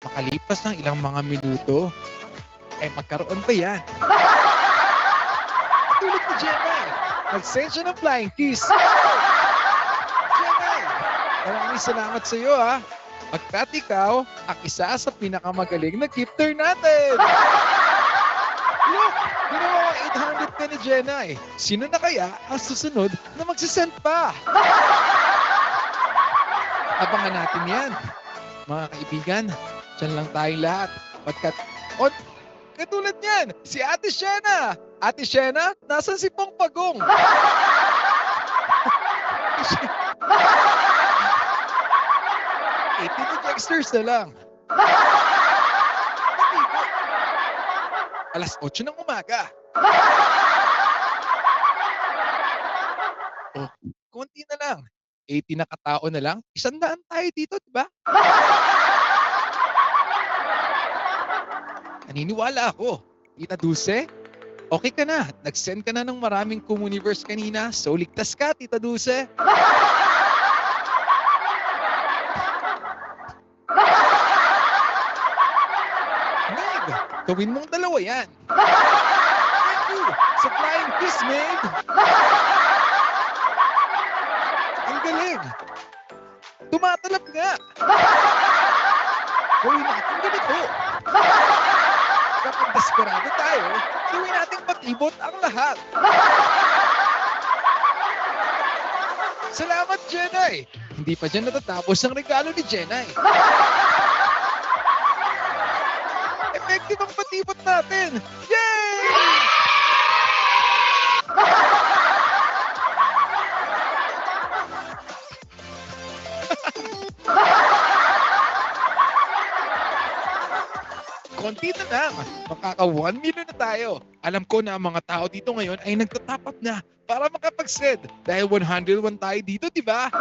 Makalipas ng ilang mga minuto, magkaroon pa yan. Tulad ni Jenay, nag-send siya ng flying kiss. Jenay, maraming salamat sa iyo ha. Pagkat ikaw, ang isa sa pinakamagaling na gifter natin. Look, ginawa ang 800 ka ni Jenay. Sino na kaya ang susunod na magsisend pa? Abangan natin yan. Mga kaibigan, dyan lang tayong lahat. Pagkat, katulad niyan, si Ate Shena. Ate Shena, nasan si Pong Pagong? Texters na lang. Alas 8 ng umaga. Konti na lang. 80 na katao na lang. 100 tayo dito, di ba? Naniniwala ako. Tita Dulce, okay ka na. Nag-send ka na ng maraming Comuniverse kanina. So, ligtas ka, Tita Dulce. Meg, gawin mong dalawa yan. Thank you sa flying kiss, Meg. Ang galing. Tumatalab nga. Gawin natin ganito. Kapag desperado tayo, gawin nating patibot ang lahat. Salamat, Jenay. Hindi pa dyan natatapos ang regalo ni Jenay. Effective ang patibot natin. Yay! Konti na lang. Makaka 1 million na tayo. Alam ko na ang mga tao dito ngayon ay nagtatap up na para makapag-send. Dahil 101 tayo dito, di ba?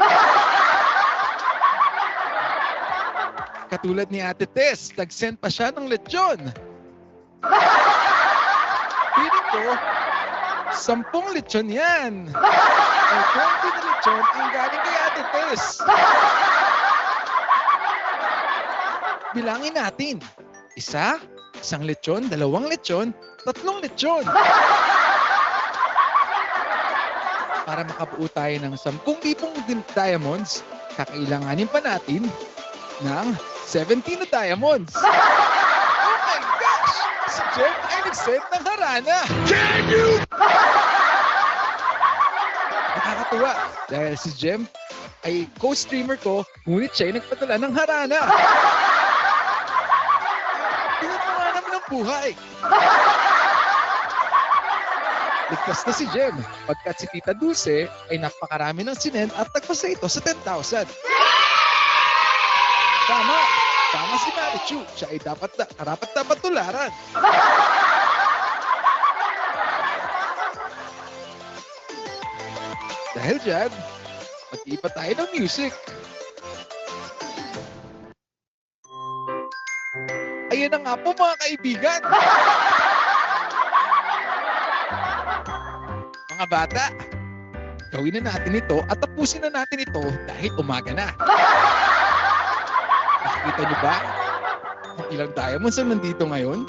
Katulad ni Ate Tess, nag-send pa siya ng lechon. Piling ko, 10 lechon yan. O 20 na lechon ang galing kay Ate Tess. Bilangin natin. 1 lechon, 2 lechon, 3 lechon. Para makabuo tayo ng 10,000 diamonds, kakailanganin pa natin ng 17 na diamonds. Oh my gosh! Si Jem ay nag-send ng harana. Can you? Nakakatuwa dahil si Jem ay co-streamer ko, ngunit siya ay nagpadala ng harana. Buhay. Ligtas na si Jem, pagkat si Tita Dulce ay napakarami ng sinend at nagpasa ito sa 10,000. Tama si Marichu, siya ay dapat tularan. Dahil dyan, mag-iiba tayo ng music. Ayan na nga po mga kaibigan. Mga bata, gawin na natin ito at tapusin na natin ito dahil umaga na. Nakikita niyo ba kung ilang diamonds ang nandito ngayon?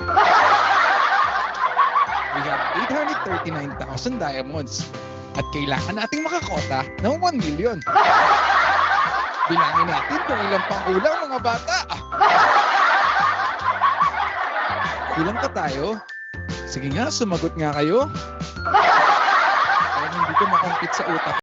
We have 839,000 diamonds at kailangan nating makakota ng 1 million. Bilangin natin kung ilang pang-ulang mga bata. Kulang ka tayo? Sige nga, sumagot nga kayo. Kaya hindi ko makompit sa utak.